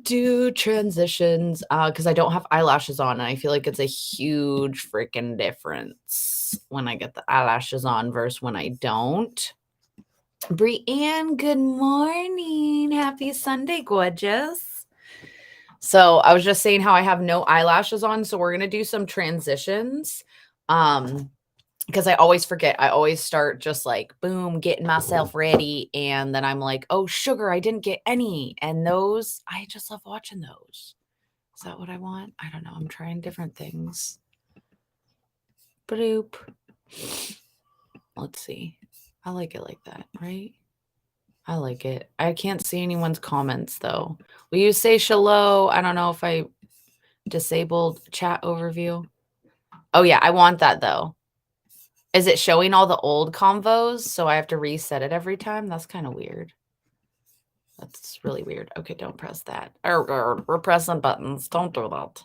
do transitions because I don't have eyelashes on, and I feel like it's a huge freaking difference when I get the eyelashes on versus when I don't. Brianne, good morning. Happy Sunday, gorgeous. So I was just saying how I have no eyelashes on, so we're gonna do some transitions. Because I always forget. I always start just like boom, getting myself ready, and then I'm like, oh sugar, I didn't get any. And those, I just love watching those. Is that what I want? I don't know. I'm trying different things. Bloop. Let's see. I like it like that, right? I like it. I can't see anyone's comments though. Will you say shalom? I don't know if I disabled chat overview. Oh yeah, I want that though. Is it showing all the old convos? So I have to reset it every time? That's kind of weird. That's really weird. Okay, don't press that. We're pressing buttons. Don't do that.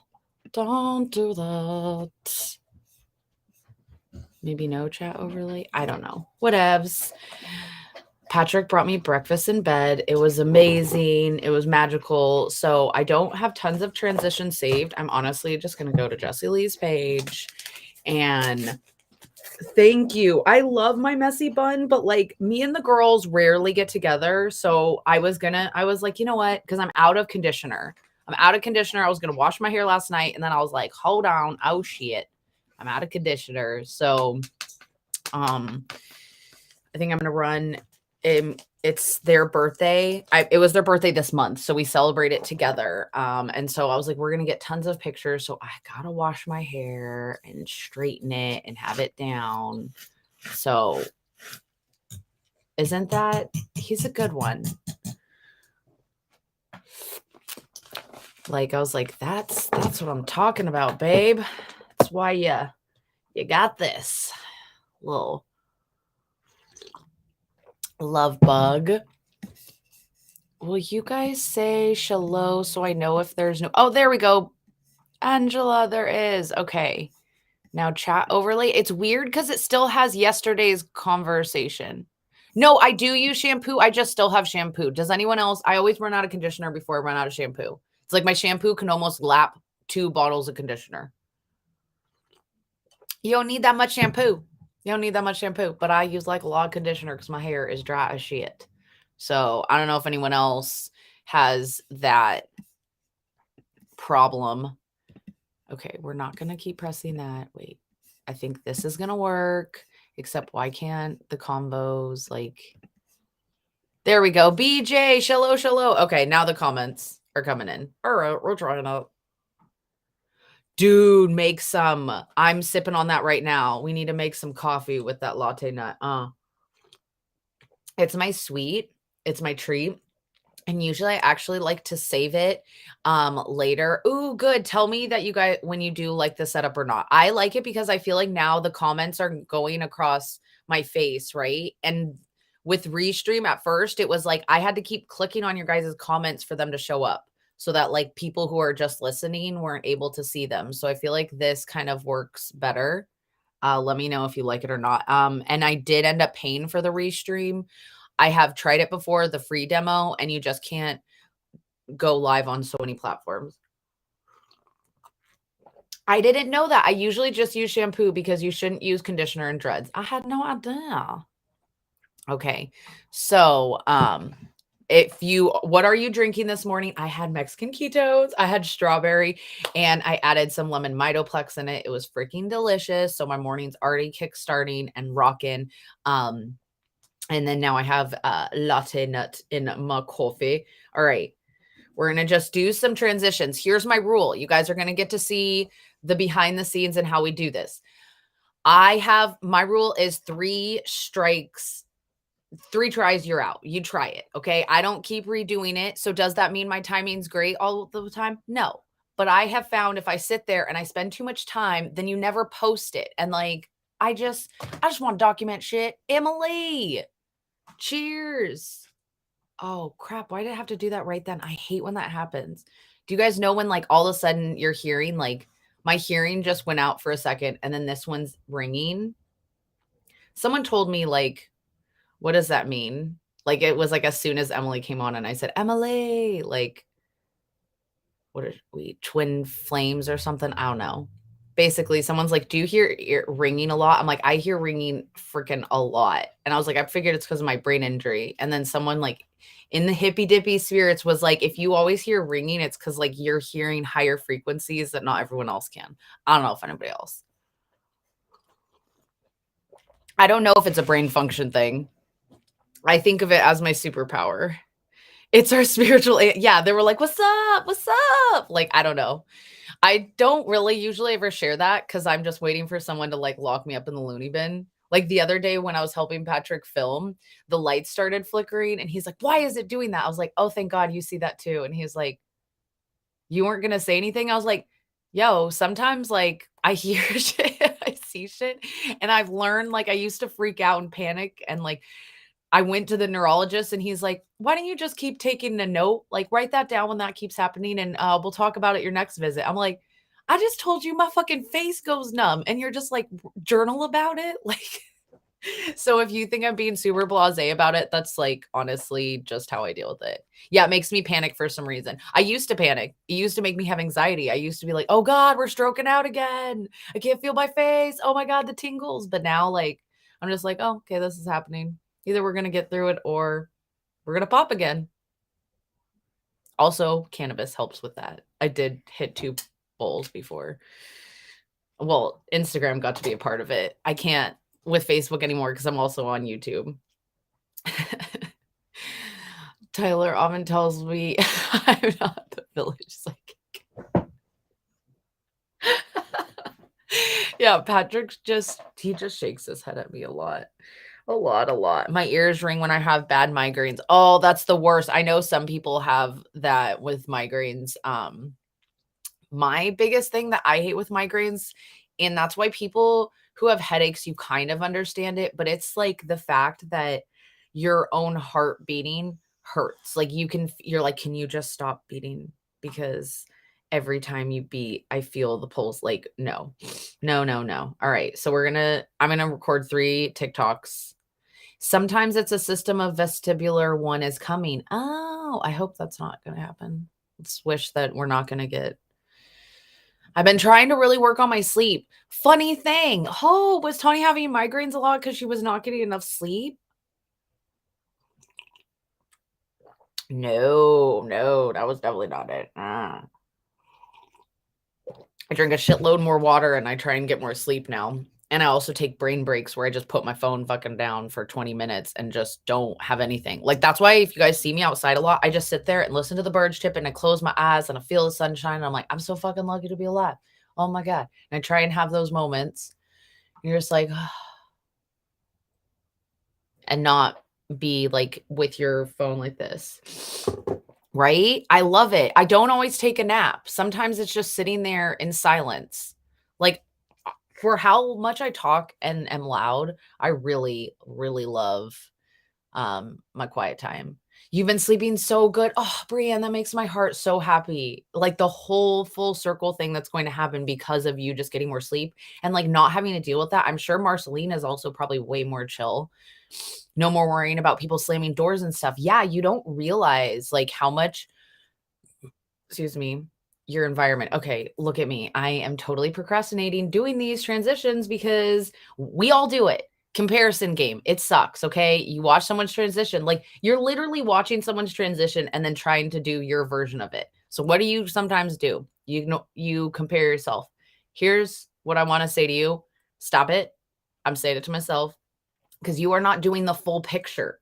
Don't do that. Maybe no chat overlay. I don't know. Whatevs. Patrick brought me breakfast in bed. It was amazing. It was magical. So I don't have tons of transitions saved. I'm honestly just going to go to Jessie Lee's page and thank you. I love my messy bun, but like me and the girls rarely get together. So I was like, you know what? Because I'm out of conditioner. I was going to wash my hair last night. And then I was like, hold on. Oh shit. I'm out of conditioner. So I think I'm going to run. It's their birthday. It was their birthday this month, so we celebrate it together. And so I was like, we're gonna get tons of pictures. So I gotta wash my hair and straighten it and have it down. So isn't that he's a good one? Like I was like, that's what I'm talking about, babe. That's why you got this little love bug. Will you guys say shalom so I know if there's no... Oh, there we go. Angela, there is. Okay. Now chat overlay. It's weird because it still has yesterday's conversation. No, I do use shampoo. I just still have shampoo. Does anyone else? I always run out of conditioner before I run out of shampoo. It's like my shampoo can almost lap 2 bottles of conditioner. You don't need that much shampoo. But I use like a lot of conditioner because my hair is dry as shit. So I don't know if anyone else has that problem. Okay, we're not going to keep pressing that. Wait, I think this is going to work, except why can't the combos like... There we go. BJ, shalom. Okay, now the comments are coming in. All right, we're trying out. Dude, make some. I'm sipping on that right now. We need to make some coffee with that latte nut. It's my sweet. It's my treat. And usually I actually like to save it later. Ooh, good. Tell me that you guys, when you do like the setup or not. I like it because I feel like now the comments are going across my face, right? And with Restream at first, it was like I had to keep clicking on your guys' comments for them to show up so that like people who are just listening weren't able to see them. So I feel like this kind of works better. Let me know if you like it or not. And I did end up paying for the Restream. I have tried it before, the free demo, and you just can't go live on so many platforms. I didn't know that. I usually just use shampoo because you shouldn't use conditioner and dreads. I had no idea. Okay. So, what are you drinking this morning? I had Mexican ketos, I had strawberry, and I added some lemon mitoplex in it. It was freaking delicious. So my morning's already kickstarting and rocking. And then now I have latte nut in my coffee. All right. We're going to just do some transitions. Here's my rule. You guys are going to get to see the behind the scenes and how we do this. My rule is 3 strikes, 3 tries, you're out. You try it. Okay. I don't keep redoing it. So does that mean my timing's great all the time? No. But I have found if I sit there and I spend too much time, then you never post it. And like, I just want to document shit. Emily, cheers. Oh crap, why did I have to do that right then? I hate when that happens. Do you guys know when like all of a sudden your hearing, like my hearing just went out for a second and then this one's ringing? Someone told me like, what does that mean? Like it was like as soon as Emily came on and I said, Emily, like what are we, twin flames or something? I don't know. Basically, someone's like, "Do you hear ringing a lot?" I'm like, "I hear ringing freaking a lot." And I was like, "I figured it's because of my brain injury." And then someone like in the hippy dippy spirits was like, "If you always hear ringing, it's because like you're hearing higher frequencies that not everyone else can." I don't know if anybody else. I don't know if it's a brain function thing. I think of it as my superpower. It's our spiritual. Yeah, they were like, "What's up? What's up?" Like, I don't know. I don't really usually ever share that because I'm just waiting for someone to like lock me up in the loony bin. Like the other day when I was helping Patrick film, the lights started flickering and he's like, "Why is it doing that?" I was like, "Oh, thank God you see that too." And he's like, "You weren't gonna say anything?" I was like, "Yo, sometimes like I hear shit, I see shit." And I've learned like I used to freak out and panic and like I went to the neurologist and he's like, "Why don't you just keep taking a note? Like, write that down when that keeps happening and we'll talk about it your next visit." I'm like, "I just told you my fucking face goes numb and you're just like journal about it?" Like, so if you think I'm being super blasé about it, that's like honestly just how I deal with it. Yeah, it makes me panic for some reason. I used to panic. It used to make me have anxiety. I used to be like, "Oh God, we're stroking out again. I can't feel my face. Oh my God, the tingles." But now, like, I'm just like, "Oh, okay, this is happening. Either we're gonna get through it or we're gonna pop again." Also, cannabis helps with that. I did hit 2 bowls before. Well, Instagram got to be a part of it. I can't with Facebook anymore because I'm also on YouTube. Tyler often tells me I'm not the village psychic. Yeah, Patrick's just he just shakes his head at me a lot. A lot, a lot. My ears ring when I have bad migraines. Oh, that's the worst. I know some people have that with migraines. My biggest thing that I hate with migraines, and that's why people who have headaches, you kind of understand it, but it's like the fact that your own heart beating hurts. Like you're like, "Can you just stop beating? Because every time you beat, I feel the pulse." Like, no, no, no, no. All right. So I'm gonna record 3 TikToks. Sometimes it's a system of vestibular one is coming. Oh, I hope that's not gonna happen. Let's wish that we're not gonna get I've been trying to really work on my sleep. Funny thing. Oh, was Tawnie having migraines a lot because she was not getting enough sleep? No, no, that was definitely not it. I drink a shitload more water and I try and get more sleep now. And I also take brain breaks where I just put my phone fucking down for 20 minutes and just don't have anything. Like that's why if you guys see me outside a lot, I just sit there and listen to the birds chip and I close my eyes and I feel the sunshine. And I'm like, I'm so fucking lucky to be alive. Oh my God. And I try and have those moments. You're just like, and not be like with your phone like this. Right? I love it. I don't always take a nap. Sometimes it's just sitting there in silence. Like for how much I talk and am loud, I really, really love my quiet time. You've been sleeping so good. Oh, Brienne, that makes my heart so happy. Like the whole full circle thing that's going to happen because of you just getting more sleep and like not having to deal with that. I'm sure Marceline is also probably way more chill. No more worrying about people slamming doors and stuff. Yeah, you don't realize like how much, excuse me, your environment. Okay, look at me. I am totally procrastinating doing these transitions because we all do it. Comparison game. It sucks, okay? You watch someone's transition, like you're literally watching someone's transition and then trying to do your version of it. So what do you sometimes do? You compare yourself. Here's what I want to say to you. Stop it. I'm saying it to myself because you are not doing the full picture.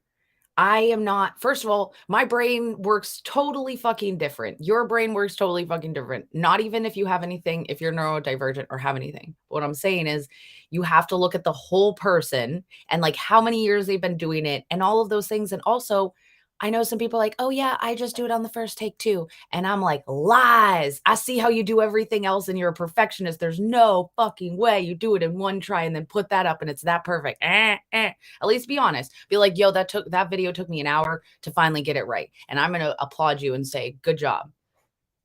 I am not first of all, my brain works totally fucking different. Your brain works totally fucking different. Not even if you have anything, if you're neurodivergent or have anything. What I'm saying is you have to look at the whole person and like how many years they've been doing it and all of those things. And also, I know some people are like, "Oh yeah, I just do it on the first take too." And I'm like, "Lies. I see how you do everything else and you're a perfectionist. There's no fucking way you do it in one try and then put that up and it's that perfect." At least be honest. Be like, "Yo, that video took me an hour to finally get it right." And I'm going to applaud you and say, "Good job."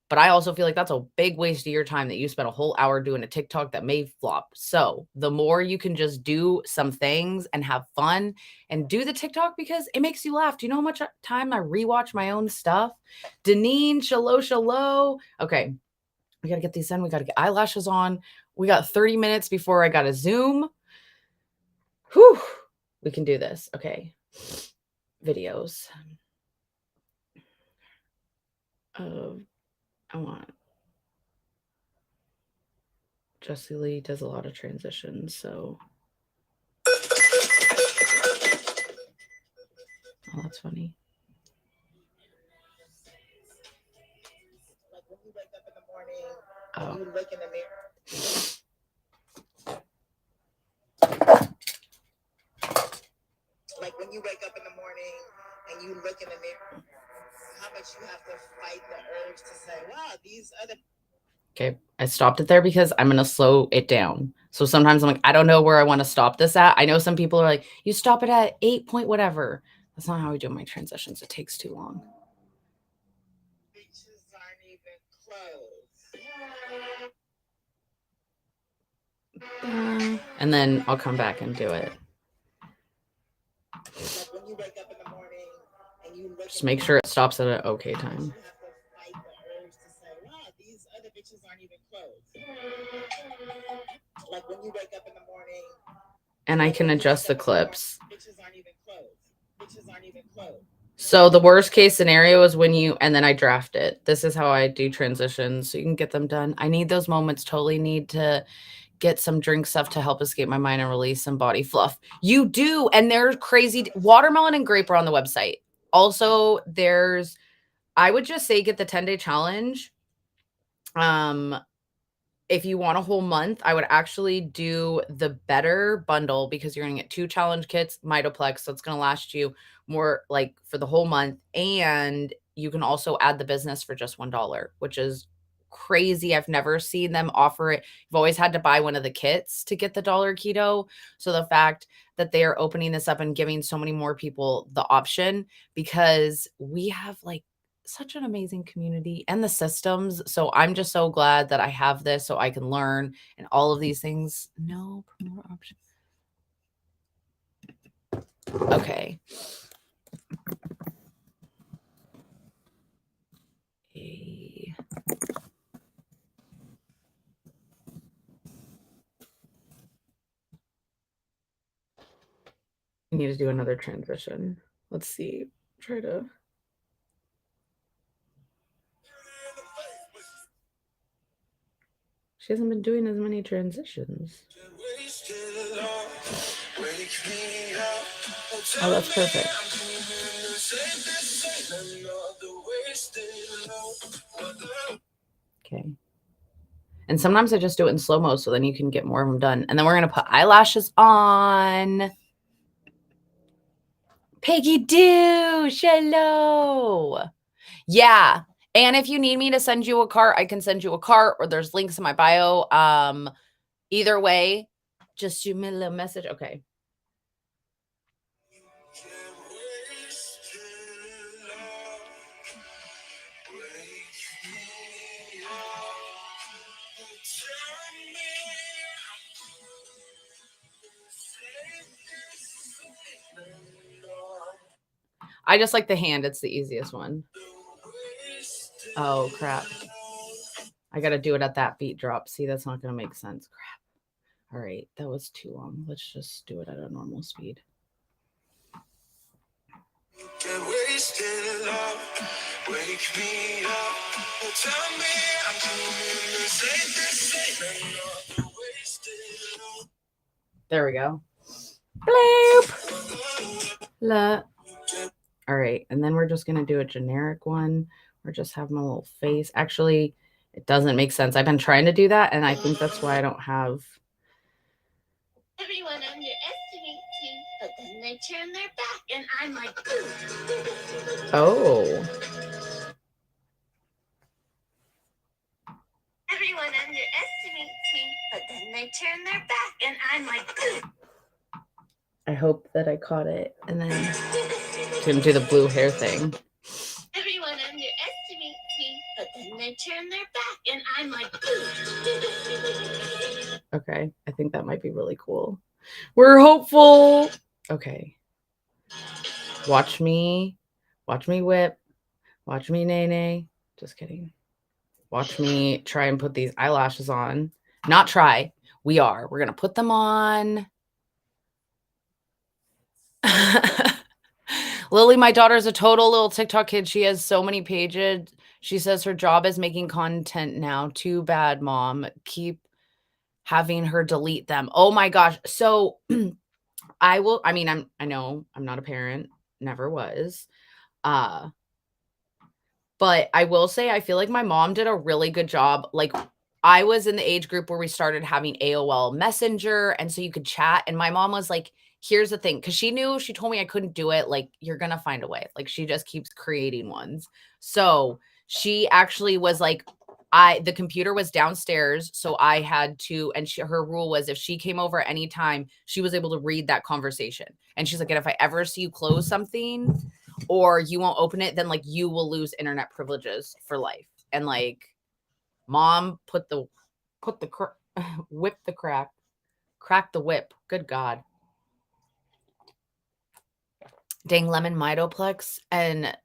But I also feel like that's a big waste of your time that you spent a whole hour doing a TikTok that may flop. So the more you can just do some things and have fun and do the TikTok because it makes you laugh. Do you know how much time I rewatch my own stuff? Deneen, Shallow. Okay, we got to get these in. We got to get eyelashes on. We got 30 minutes before I got to Zoom. Whew, we can do this. Okay, videos. I want Jessie Lee does a lot of transitions, so oh, that's funny. Like when you wake up in the morning Oh. and you look in the mirror. Like when you wake up in the morning and you look in the mirror, how much you have to fight the urge to say, wow, these other. Okay, I stopped it there because I'm going to slow it down. So sometimes I'm like, I don't know where I want to stop this at. I know some people are like, you stop it at 8 point whatever. That's not how I do my transitions. It takes too long. Bitches aren't even close. And then I'll come back and do it. Like when you wake up in the morning and you look. Just make sure it stops at an okay time. You have to fight the urge to say, wow, these other bitches aren't even close. Like when you wake up in the morning. And I can adjust the clips. Bitches aren't even close. Bitches aren't even close. So the worst case scenario is when you, and then I draft it. This is how I do transitions so you can get them done. I need those moments, totally need to get some drink stuff to help escape my mind and release some body fluff. You do. And there's crazy watermelon and grape are on the website. Also, there's, I would just say get the 10-day challenge. If you want a whole month, I would actually do the better bundle because you're going to get 2 challenge kits, Mitoplex. So it's going to last you more like for the whole month. And you can also add the business for just $1, which is crazy. I've never seen them offer it. You've always had to buy one of the kits to get the dollar keto. So the fact that they are opening this up and giving so many more people the option, because we have like such an amazing community and the systems. So I'm just so glad that I have this so I can learn and all of these things. No promoter option. Okay. I need to do another transition. Let's see. Try to. She hasn't been doing as many transitions. Oh, that's perfect. Okay. And sometimes I just do it in slow-mo so then you can get more of them done. And then we're going to put eyelashes on. Peggy do. Hello. Yeah. And if you need me to send you a cart, I can send you a cart, or there's links in my bio. Either way, just shoot me a little message. Okay. I just like the hand. It's the easiest one. Oh, crap. I got to do it at that beat drop. See, that's not going to make sense. Crap. All right. That was too long. Let's just do it at a normal speed. Get wasted, love. Wake me up. Tell me I'm coming to save this. There we go. Bloop. La. All right. And then we're just going to do a generic one. Or just have my little face. Actually, it doesn't make sense. I've been trying to do that, and I think that's why I don't have. Everyone underestimates you, but then they turn their back, and I'm like, oh. Everyone underestimates me, but then they turn their back, and I'm like, I hope that I caught it, and then didn't do the blue hair thing. Everyone underestimates me, But then they turn their back, and I'm like, okay, I think that might be really cool. We're hopeful. Okay. Watch me whip. Watch me nay nay. Just kidding. Watch me try and put these eyelashes on. Not try. We are. We're going to put them on. Lily, my daughter's a total little TikTok kid. She has so many pages. She says her job is making content now. Too bad, mom. Keep having her delete them. Oh my gosh. So I know I'm not a parent, never was. But I will say I feel like my mom did a really good job. Like I was in the age group where we started having AOL Messenger, and so you could chat, and my mom was like, here's the thing, because she told me I couldn't do it. Like, you're gonna find a way. Like, she just keeps creating ones. So she actually was like, the computer was downstairs, so I had to, and her rule was if she came over anytime, she was able to read that conversation. And she's like, and if I ever see you close something or you won't open it, then like you will lose internet privileges for life. And like, mom put the whip the crack the whip. Good God. Dang, lemon mitoplex and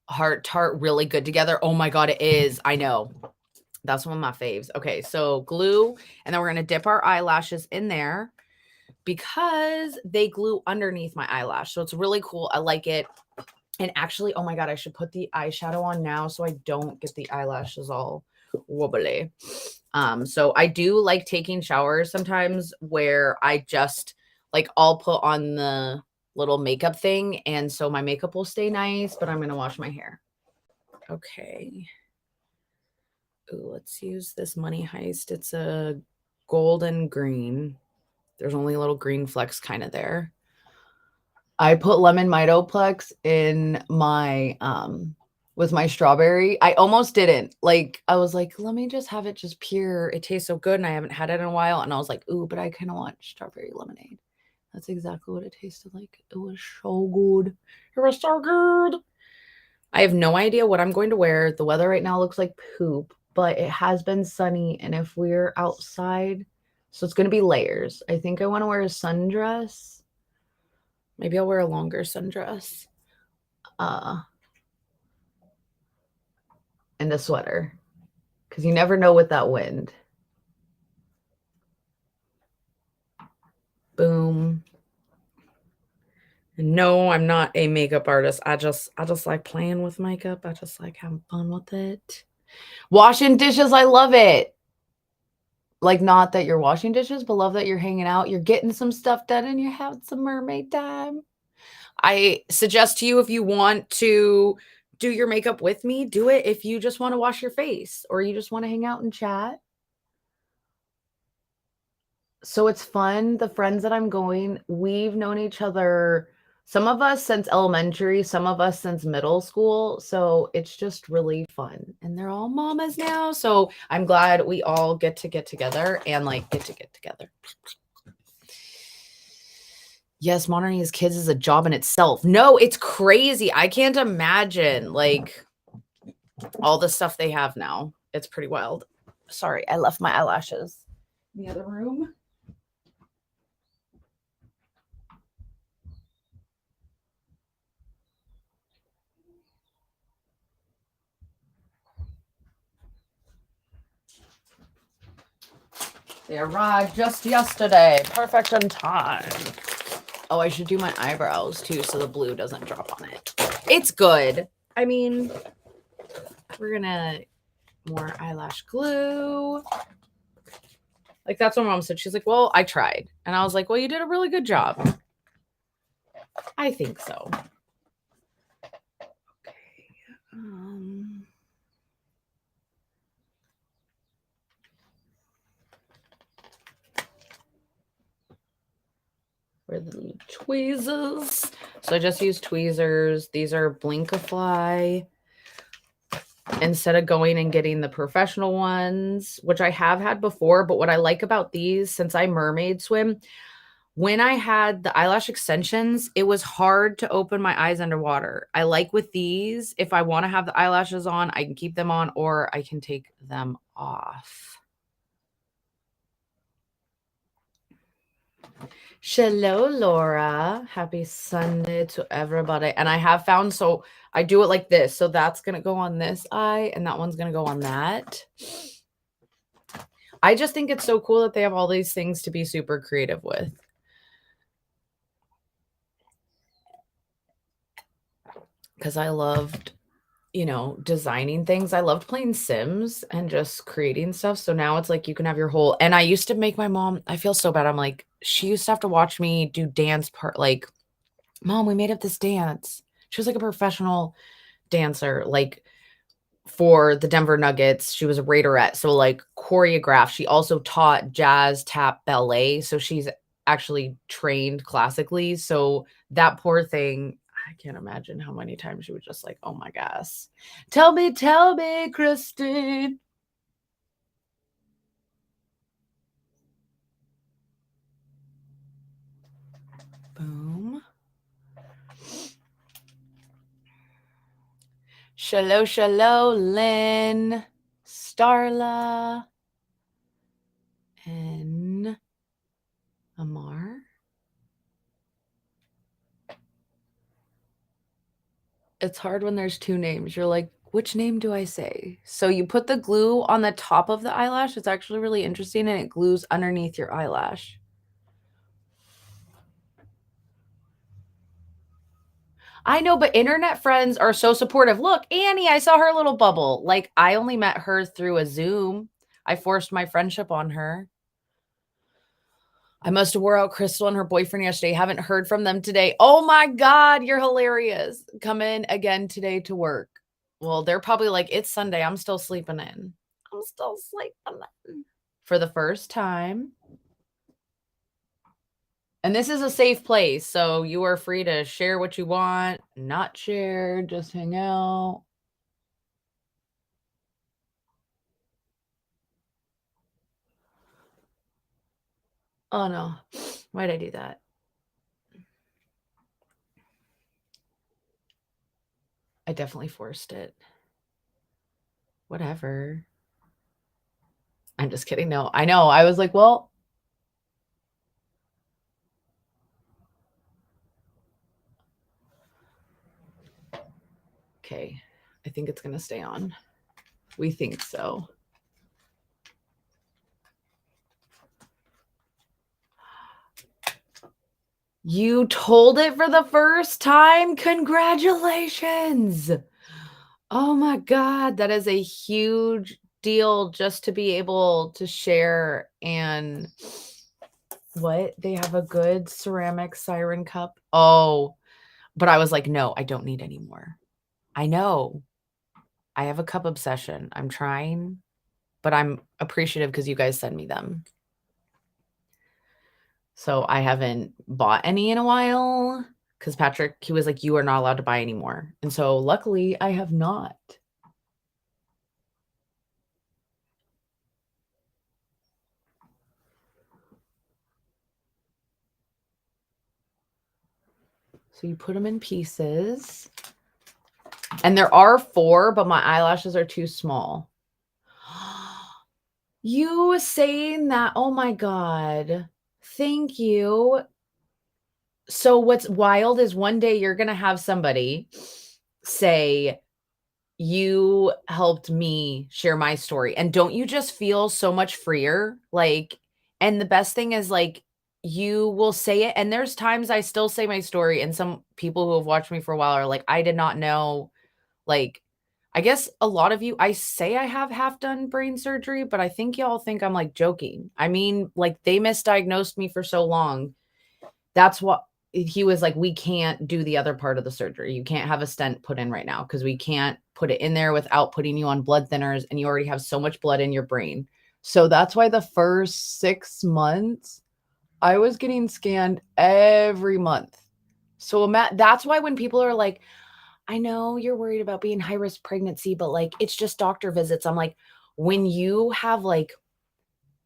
heart tart really good together. Oh my God, it is. I know. That's one of my faves. Okay, so glue, and then we're gonna dip our eyelashes in there because they glue underneath my eyelash. So it's really cool. I like it. And actually, oh my God, I should put the eyeshadow on now so I don't get the eyelashes all wobbly. So I do like taking showers sometimes where I just like I'll put on the little makeup thing, and so my makeup will stay nice, but I'm gonna wash my hair. Okay. Ooh, let's use this Money Heist. It's a golden green. There's only little green flecks kind of there. I put lemon mitoplex in my with my strawberry. I almost didn't. Like I was like, let me just have it just pure. It tastes so good and I haven't had it in a while. And I was like, ooh, but I kind of want strawberry lemonade. That's exactly what it tasted like. It was so good. It was so good. I have no idea what I'm going to wear. The weather right now looks like poop, but it has been sunny. And if we're outside, so it's going to be layers. I think I want to wear a sundress. Maybe I'll wear a longer sundress. And a sweater. Because you never know with that wind. Boom. No, I'm not a makeup artist. I just like playing with makeup. I just like having fun with it. Washing dishes, I love it. Like, not that you're washing dishes, but love that you're hanging out. You're getting some stuff done and you're having some mermaid time. I suggest to you, if you want to do your makeup with me, do it. If you just want to wash your face or you just want to hang out and chat. So it's fun. The friends that I'm going, we've known each other, some of us since elementary, some of us since middle school. So it's just really fun. And they're all mamas now. So I'm glad we all get together and like get together. Yes, monitoring his kids is a job in itself. No, it's crazy. I can't imagine like all the stuff they have now. It's pretty wild. Sorry, I left my eyelashes in the other room. They arrived just yesterday. Perfect on time. Oh, I should do my eyebrows too so the blue doesn't drop on it. It's good. I mean, we're gonna more eyelash glue. Like, that's what mom said. She's like, well, I tried. And I was like, well, you did a really good job. I think so. Okay. Where the tweezers. So I just use tweezers. These are Blinkify. Instead of going and getting the professional ones, which I have had before. But what I like about these, since I mermaid swim, When I had the eyelash extensions, it was hard to open my eyes underwater. I like with these, if I want to have the eyelashes on, I can keep them on or I can take them off. Hello, Laura. Happy Sunday to everybody. And I have found, so I do it like this. So that's going to go on this eye and that one's going to go on that. I just think it's so cool that they have all these things to be super creative with. Because I loved, you know, designing things. I loved playing Sims and just creating stuff. So now it's like you can have your whole, and I used to make my mom, I feel so bad. I'm like, she used to have to watch me do dance part, like, Mom, we made up this dance. She was like a professional dancer, like for the Denver Nuggets. She was a Raiderette. So like choreographed. She also taught jazz, tap, ballet. So she's actually trained classically. So that poor thing, I can't imagine how many times she was just like, oh my gosh. Tell me, Christine. Boom. Shalom, Lynn, Starla, and Amar. It's hard when there's two names. You're like, which name do I say? So you put the glue on the top of the eyelash. It's actually really interesting, and it glues underneath your eyelash. I know, but internet friends are so supportive. Look, Annie, I saw her little bubble. Like, I only met her through a Zoom. I forced my friendship on her. I must have wore out Crystal and her boyfriend yesterday. Haven't heard from them today. Oh my God, you're hilarious. Come in again today to work. Well, they're probably like, it's Sunday. I'm still sleeping in. I'm still sleeping in. For the first time. And this is a safe place. So you are free to share what you want, not share, just hang out. Oh no. Why'd I do that? I definitely forced it. Whatever. I'm just kidding. No, I know. I was like, well, okay. I think it's going to stay on. We think so. You told it for the first time. Congratulations. Oh my God. That is a huge deal just to be able to share. And what? They have a good ceramic siren cup. Oh, but I was like, no, I don't need any more. I know. I have a cup obsession. I'm trying, but I'm appreciative because you guys send me them. So I haven't bought any in a while because Patrick, he was like, you are not allowed to buy any more. And so luckily I have not. So you put them in pieces. And there are 4, but my eyelashes are too small. You saying that, oh my God. Thank you. So what's wild is one day you're going to have somebody say, you helped me share my story. And don't you just feel so much freer? Like, and the best thing is like, you will say it. And there's times I still say my story. And some people who have watched me for a while are like, I did not know. Like, I guess a lot of you, I say I have half done brain surgery, but I think y'all think I'm like joking. I mean, like they misdiagnosed me for so long. That's what he was like, we can't do the other part of the surgery. You can't have a stent put in right now because we can't put it in there without putting you on blood thinners. And you already have so much blood in your brain. So that's why the first 6 months, I was getting scanned every month. So that's why when people are like, I know you're worried about being high risk pregnancy, but like, it's just doctor visits. I'm like, when you have like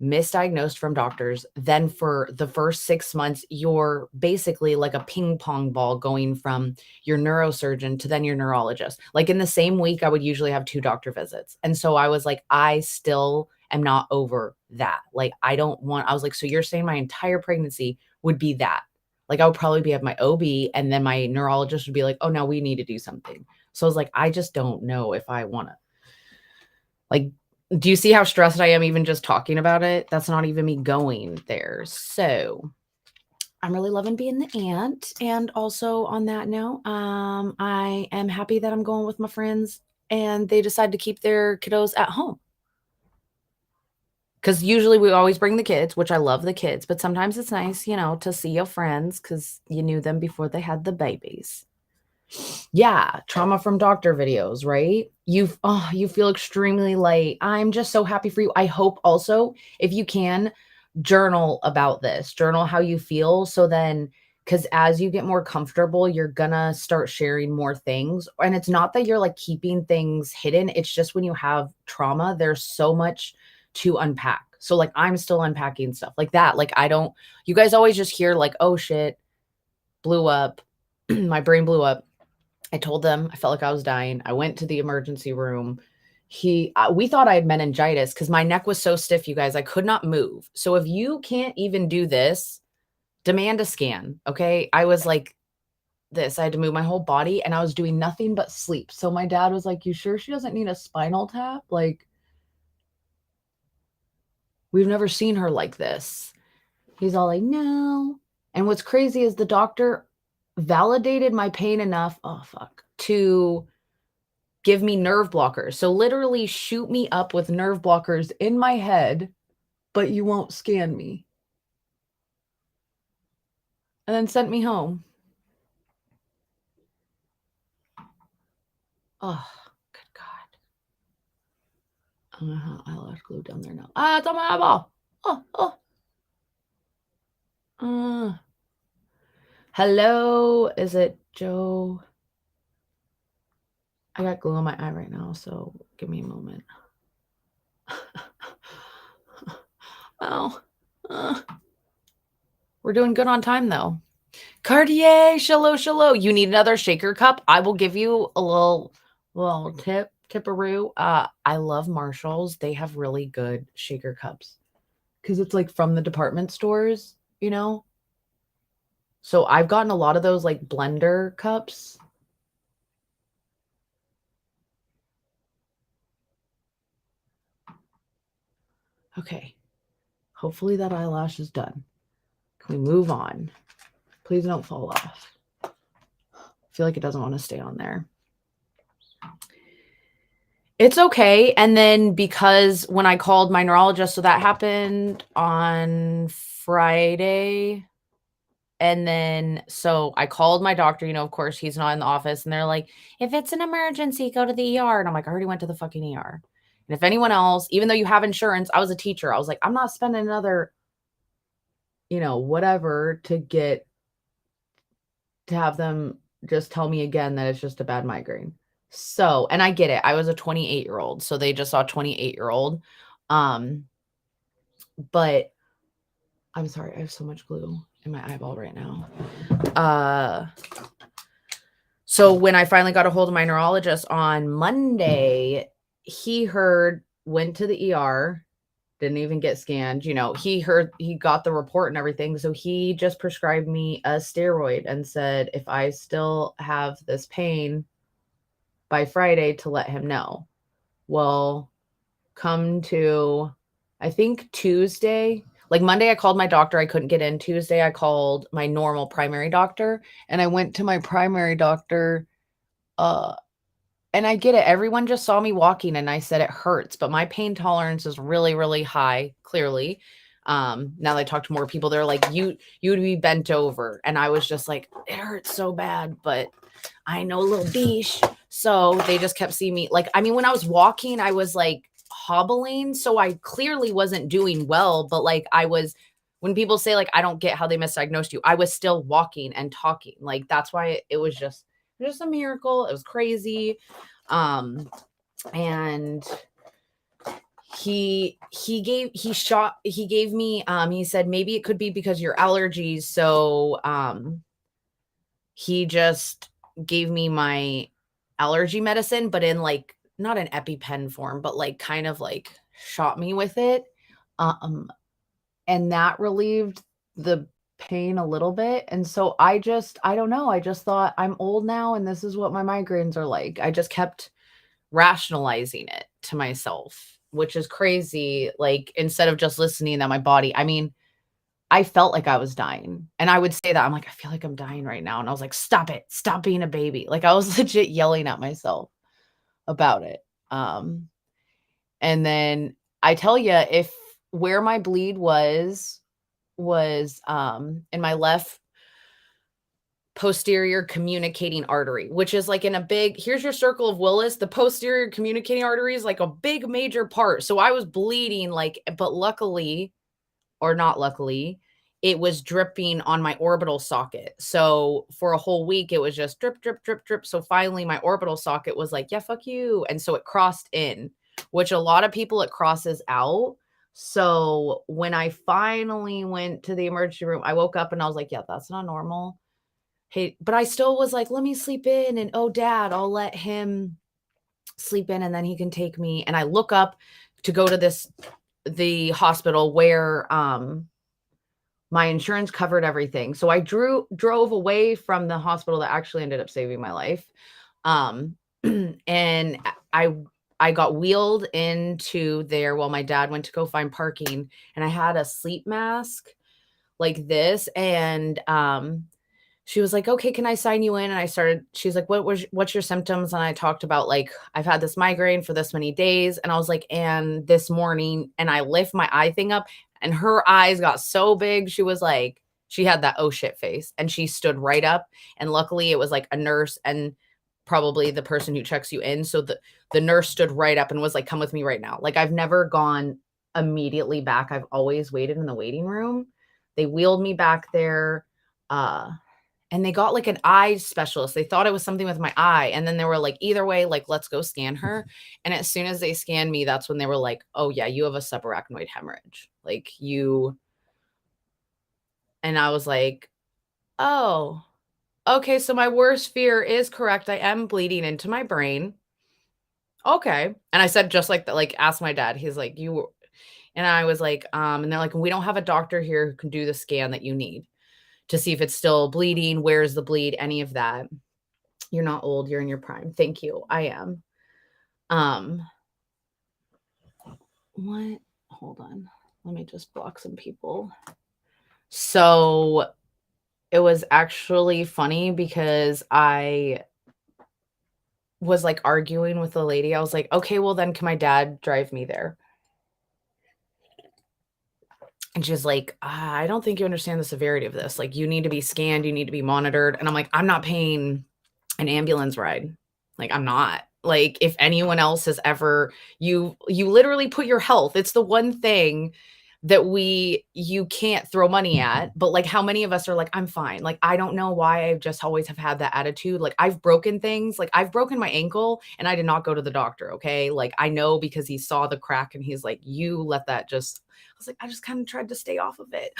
misdiagnosed from doctors. Then for the first 6 months, you're basically like a ping pong ball going from your neurosurgeon to then your neurologist. Like in the same week, I would usually have 2 doctor visits. And so I was like, I still am not over that. Like, I was like, so you're saying my entire pregnancy would be that? Like, I would probably be at my OB, and then my neurologist would be like, oh, no, we need to do something. So I was like, I just don't know if I want to. Like, do you see how stressed I am even just talking about it? That's not even me going there. So I'm really loving being the aunt. And also on that note, I am happy that I'm going with my friends and they decide to keep their kiddos at home. Because usually we always bring the kids, which I love the kids, but sometimes it's nice, to see your friends because you knew them before they had the babies. Yeah, trauma from doctor videos, right? You feel extremely light. I'm just so happy for you. I hope also, if you can, journal about this. Journal how you feel, so then, because as you get more comfortable, you're gonna start sharing more things. And it's not that you're like keeping things hidden. It's just when you have trauma, there's so much to unpack. So like I'm still unpacking stuff like that. Like you guys always just hear like, oh shit, blew up. My brain blew up. I told them I felt like I was dying. I went to the emergency room. We thought I had meningitis because my neck was so stiff, you guys, I could not move. So if you can't even do this, demand a scan. Okay. I was like this. I had to move my whole body and I was doing nothing but sleep. So my dad was like, you sure she doesn't need a spinal tap? Like, we've never seen her like this. He's all like, no. And what's crazy is the doctor validated my pain enough, oh fuck, to give me nerve blockers. So literally shoot me up with nerve blockers in my head, but you won't scan me. And then sent me home. Oh, good God. I don't know how eyelash glue down there now. It's on my eyeball. Hello, is it Joe? I got glue on my eye right now, so give me a moment. Oh, we're doing good on time though. Cartier, shallow. You need another shaker cup? I will give you a little tipperoo. I love Marshalls. They have really good shaker cups because it's like from the department stores, So I've gotten a lot of those like blender cups. Okay. Hopefully that eyelash is done. Can we move on? Please don't fall off. I feel like it doesn't want to stay on there. It's okay. And then because when I called my neurologist, so that happened on Friday. And then, so I called my doctor, of course he's not in the office. And they're like, if it's an emergency, go to the ER. And I'm like, I already went to the fucking ER. And if anyone else, even though you have insurance, I was a teacher. I was like, I'm not spending another, whatever to have them just tell me again that it's just a bad migraine. So, and I get it. I was a 28-year-old. So they just saw a 28-year-old. But I'm sorry. I have so much glue in my eyeball right now. So when I finally got a hold of my neurologist on Monday, he went to the ER, didn't even get scanned. He got the report and everything. So he just prescribed me a steroid and said, if I still have this pain by Friday to let him know. Well, come to, I think Tuesday, like Monday, I called my doctor. I couldn't get in. Tuesday, I called my normal primary doctor and I went to my primary doctor. And I get it. Everyone just saw me walking and I said it hurts, but my pain tolerance is really, really high, clearly. Now that I talk to more people, they're like, you would be bent over. And I was just like, it hurts so bad, but I know a little biche. So they just kept seeing me. Like, I mean, when I was walking, I was like hobbling. So I clearly wasn't doing well, but like when people say like, I don't get how they misdiagnosed you, I was still walking and talking. Like, that's why it was just a miracle. It was crazy. And he gave me, he said maybe it could be because your allergies. So he just gave me my allergy medicine, but in like not an EpiPen form, but like kind of like shot me with it. Um, and that relieved the pain a little bit. And so I don't know. I just thought I'm old now and this is what my migraines are like. I just kept rationalizing it to myself, which is crazy. Like instead of just listening that my body, I mean, I felt like I was dying. And I would say that I'm like, I feel like I'm dying right now. And I was like, stop it. Stop being a baby. Like I was legit yelling at myself about it. And then I tell you, if where my bleed was in my left posterior communicating artery, which is like in a big, here's your circle of Willis. The posterior communicating artery is like a big major part. So I was bleeding like, but luckily, or not luckily, it was dripping on my orbital socket. So for a whole week, it was just drip, drip, drip, drip. So finally, my orbital socket was like, yeah, fuck you. And so it crossed in, which a lot of people it crosses out. So when I finally went to the emergency room, I woke up and I was like, yeah, that's not normal. Hey, but I still was like, let me sleep in. And oh, dad, I'll let him sleep in and then he can take me. And I look up to go to the hospital where my insurance covered everything. So I drove away from the hospital that actually ended up saving my life. Um, and I got wheeled into there while my dad went to go find parking, and I had a sleep mask like this. And she was like, okay, can I sign you in? And I started, she's like, what's your symptoms? And I talked about like, I've had this migraine for this many days. And I was like, and this morning, and I lift my eye thing up and her eyes got so big. She was like, she had that oh shit face and she stood right up. And luckily it was like a nurse and probably the person who checks you in. So the nurse stood right up and was like, come with me right now. Like I've never gone immediately back. I've always waited in the waiting room. They wheeled me back there. And they got like an eye specialist. They thought it was something with my eye. And then they were like, either way, like, let's go scan her. And as soon as they scanned me, that's when they were like, oh, yeah, you have a subarachnoid hemorrhage. Like you. And I was like, oh, okay. So my worst fear is correct. I am bleeding into my brain. Okay. And I said, just like that, like, ask my dad. He's like, you. And I was like, and they're like, we don't have a doctor here who can do the scan that you need to see if it's still bleeding, where's the bleed, any of that. You're not old, you're in your prime. Thank you. I am. What? Hold on. Let me just block some people. So it was actually funny because I was like arguing with the lady. I was like, okay, well then can my dad drive me there? And she's like, I don't think you understand the severity of this. Like, you need to be scanned, you need to be monitored. And I'm like, I'm not paying an ambulance ride. Like, I'm not. Like, if anyone else has ever, you literally put your health. It's the one thing that you can't throw money at. But like, how many of us are like, I'm fine. Like, I don't know why I just always have had that attitude. Like, I've broken things. Like, I've broken my ankle and I did not go to the doctor. Okay. Like, I know because he saw the crack and he's like, you let that just, I was like, I just kind of tried to stay off of it.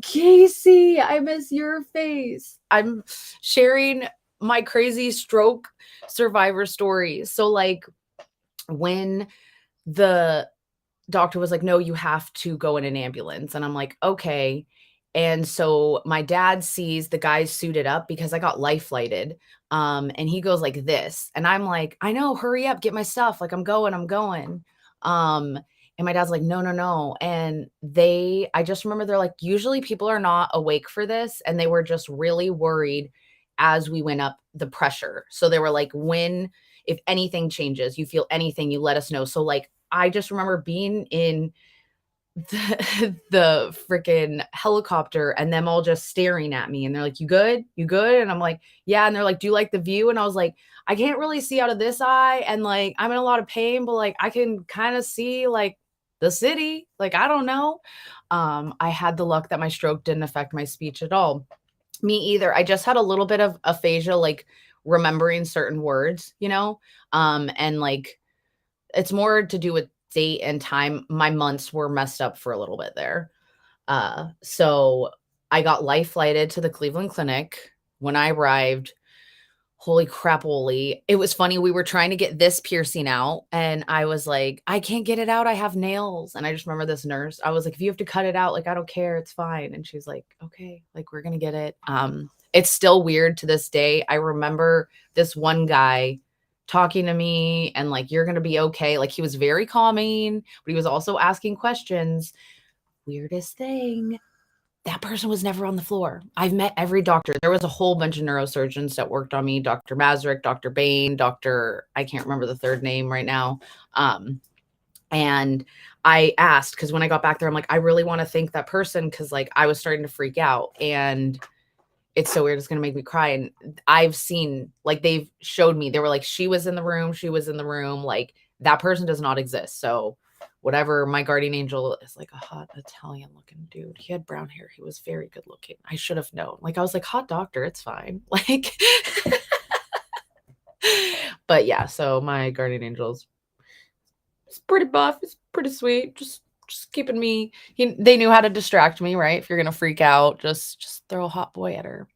Casey, I miss your face. I'm sharing my crazy stroke survivor stories. So like when the doctor was like, no, you have to go in an ambulance. And I'm like, okay. And so my dad sees the guys suited up because I got life flighted. And he goes like this. And I'm like, I know, hurry up, get my stuff. Like I'm going. And my dad's like, no, no, no. And I just remember they're like, usually people are not awake for this. And they were just really worried as we went up the pressure. So they were like, if anything changes, you feel anything, you let us know. So like, I just remember being in the freaking helicopter and them all just staring at me. And they're like, you good? You good? And I'm like, yeah. And they're like, do you like the view? And I was like, I can't really see out of this eye. And like, I'm in a lot of pain, but like, I can kind of see like the city. Like, I don't know. I had the luck that my stroke didn't affect my speech at all. Me either. I just had a little bit of aphasia, like remembering certain words, and like, it's more to do with date and time, my months were messed up for a little bit there. So I got life flighted to the Cleveland Clinic. When I arrived, holy crapoly. It was funny. We were trying to get this piercing out, and I was like, I can't get it out. I have nails. And I just remember this nurse. I was like, if you have to cut it out, like, I don't care. It's fine. And she's like, okay, like, we're going to get it. It's still weird to this day. I remember this one guy talking to me and like, you're going to be okay. Like, he was very calming, but he was also asking questions. Weirdest thing, that person was never on the floor. I've met every doctor. There was a whole bunch of neurosurgeons that worked on me, Dr. Mazurek, Dr. Bain, Dr. I can't remember the third name right now. And I asked, because when I got back there, I'm like, I really want to thank that person, because like I was starting to freak out. And it's so weird. It's going to make me cry. And I've seen, like, they've showed me, they were like, she was in the room. She was in the room. Like, that person does not exist. So whatever, my guardian angel is like a hot Italian looking dude. He had brown hair. He was very good looking. I should have known. Like, I was like, hot doctor, it's fine. Like, but yeah, so my guardian angel's pretty buff. It's pretty sweet. Just keeping me, they knew how to distract me, right? If you're going to freak out, just throw a hot boy at her.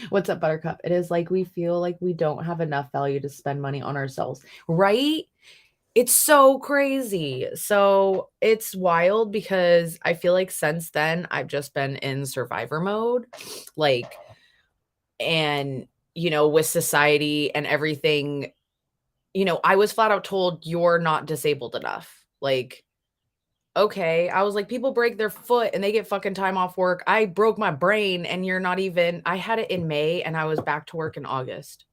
What's up, Buttercup? It is like we feel like we don't have enough value to spend money on ourselves, right? It's so crazy. So it's wild, because I feel like since then I've just been in survivor mode. Like, and, with society and everything, I was flat out told, you're not disabled enough. Like, okay. I was like, people break their foot and they get fucking time off work. I broke my brain and you're not even, I had it in May and I was back to work in August,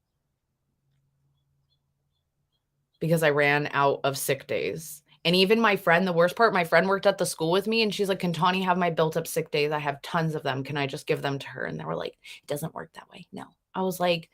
because I ran out of sick days. And even my friend, the worst part, my friend worked at the school with me and she's like, can Tawnie have my built up sick days? I have tons of them. Can I just give them to her? And they were like, it doesn't work that way. No. I was like,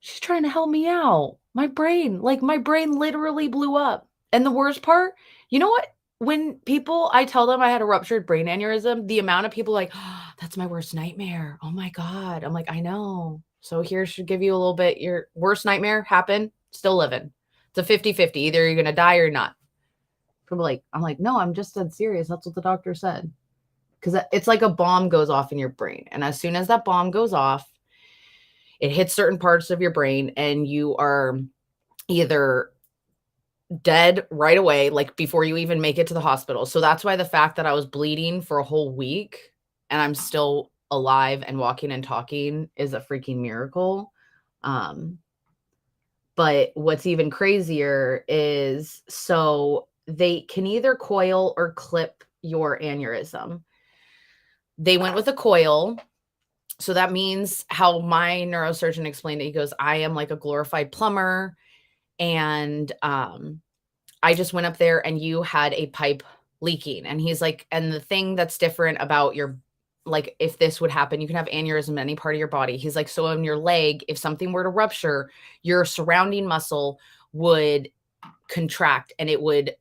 she's trying to help me out. My brain literally blew up. And the worst part, you know what? When I tell them I had a ruptured brain aneurysm, the amount of people like, oh, that's my worst nightmare. Oh my God. I'm like, I know. So here should give you a little bit. Your worst nightmare happened, still living. It's a 50-50. Either you're going to die or not. I'm like, no, I'm just dead serious. That's what the doctor said. Because it's like a bomb goes off in your brain. And as soon as that bomb goes off, it hits certain parts of your brain and you are either dead right away, like before you even make it to the hospital. So that's why the fact that I was bleeding for a whole week and I'm still alive and walking and talking is a freaking miracle. But what's even crazier is, so they can either coil or clip your aneurysm. They went with a coil. So that means, how my neurosurgeon explained it, he goes, I am like a glorified plumber. And I just went up there and you had a pipe leaking. And he's like, and the thing that's different about your, like, if this would happen, you can have aneurysm in any part of your body. He's like, so in your leg, if something were to rupture, your surrounding muscle would contract and it would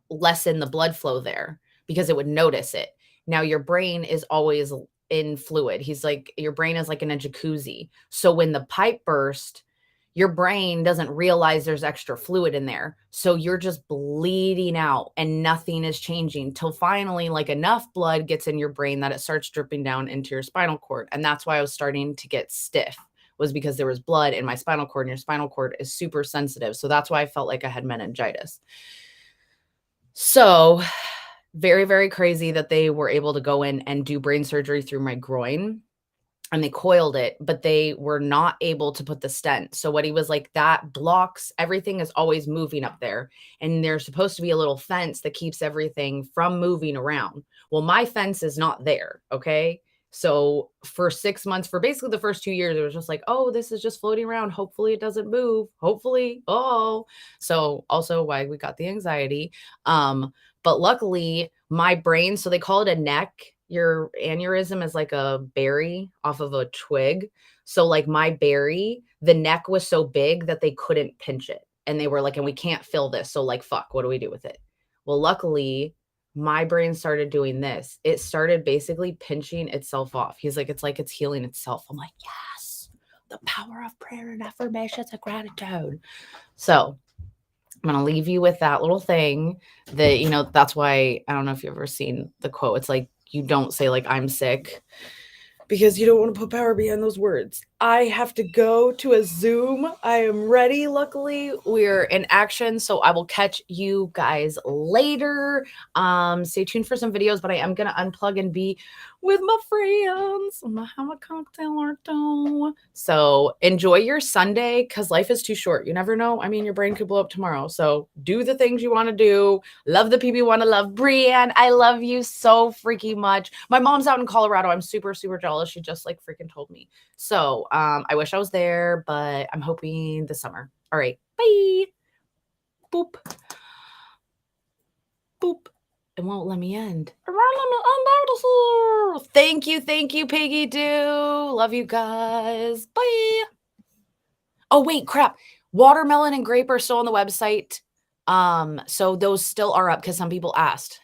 lessen the blood flow there, because it would notice it. Now your brain is always in fluid. He's like, your brain is like in a jacuzzi. So when the pipe burst, your brain doesn't realize there's extra fluid in there. So you're just bleeding out and nothing is changing till finally, like, enough blood gets in your brain that it starts dripping down into your spinal cord. And that's why I was starting to get stiff, was because there was blood in my spinal cord, and your spinal cord is super sensitive. So that's why I felt like I had meningitis. So very, very crazy that they were able to go in and do brain surgery through my groin. And they coiled it, but they were not able to put the stent. So what he was like, that blocks, everything is always moving up there. And there's supposed to be a little fence that keeps everything from moving around. Well, my fence is not there. Okay. So for 6 months, for basically the first 2 years, it was just like, oh, this is just floating around. Hopefully it doesn't move. Hopefully. Oh, so also why we got the anxiety. But luckily my brain, so they call it a neck. Your aneurysm is like a berry off of a twig. So like my berry, the neck was so big that they couldn't pinch it. And they were like, and we can't fill this. So like, fuck, what do we do with it? Well, luckily my brain started doing this. It started basically pinching itself off. He's like, it's healing itself. I'm like, yes, the power of prayer and affirmations and gratitude. So I'm going to leave you with that little thing that, you know, that's why, I don't know if you've ever seen the quote. It's like, you don't say like, I'm sick, because you don't want to put power behind those words. I have to go to a Zoom. I am ready. Luckily, we're in action. So I will catch you guys later. Stay tuned for some videos, but I am going to unplug and be with my friends. I'm going to have a cocktail or two. So enjoy your Sunday, because life is too short. You never know. I mean, your brain could blow up tomorrow. So do the things you want to do. Love the people you want to love. Brienne, I love you so freaking much. My mom's out in Colorado. I'm super, super jealous. She just like freaking told me. So I wish I was there, but I'm hoping this summer. All right. Bye. Boop. Boop. It won't let me end. It won't let me end. Thank you. Thank you, Piggy Doo. Love you guys. Bye. Oh, wait, crap. Watermelon and grape are still on the website. So those still are up because some people asked.